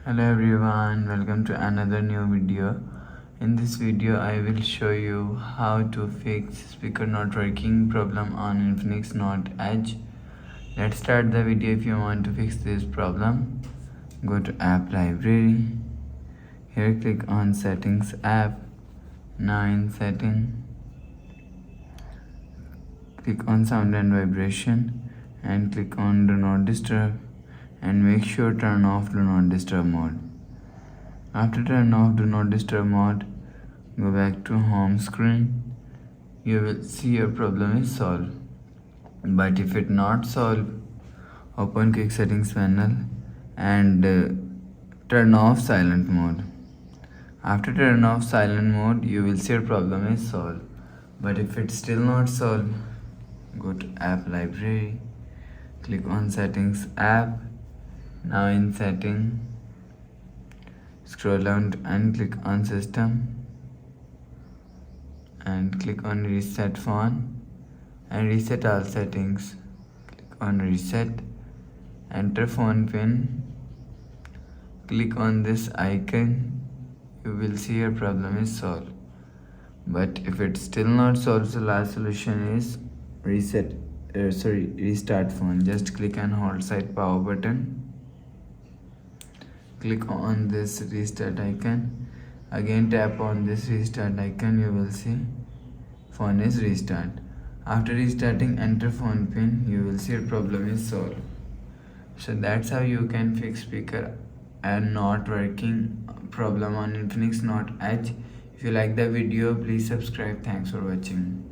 Hello everyone, welcome to another new video. In this video I will show you how to fix speaker not working problem on Infinix Note Edge. Let's start the video. If you want to fix this problem, go to app library. Here click on settings app. Now in setting, click on sound and vibration and click on do not disturb, and make sure turn off do not disturb mode. After turn off do not disturb mode, go back to home screen. You will see your problem is solved. But if it not solved, open quick settings panel and turn off silent mode. After turn off silent mode, you will see your problem is solved. But if it's still not solved, go to app library, click on settings app. Now in setting, scroll down and click on system and click on reset phone and reset all settings. Click on reset, enter phone pin, click on this icon. You will see your problem is solved. But if it's still not solved, the last solution is restart phone. Just click and hold side power button. Click on this restart icon. Again tap on this restart icon. You will see phone is restart. After restarting, enter phone pin. You will see your problem is solved. So that's how you can fix speaker and not working problem on Infinix Note Edge. If you like the video, please subscribe. Thanks for watching.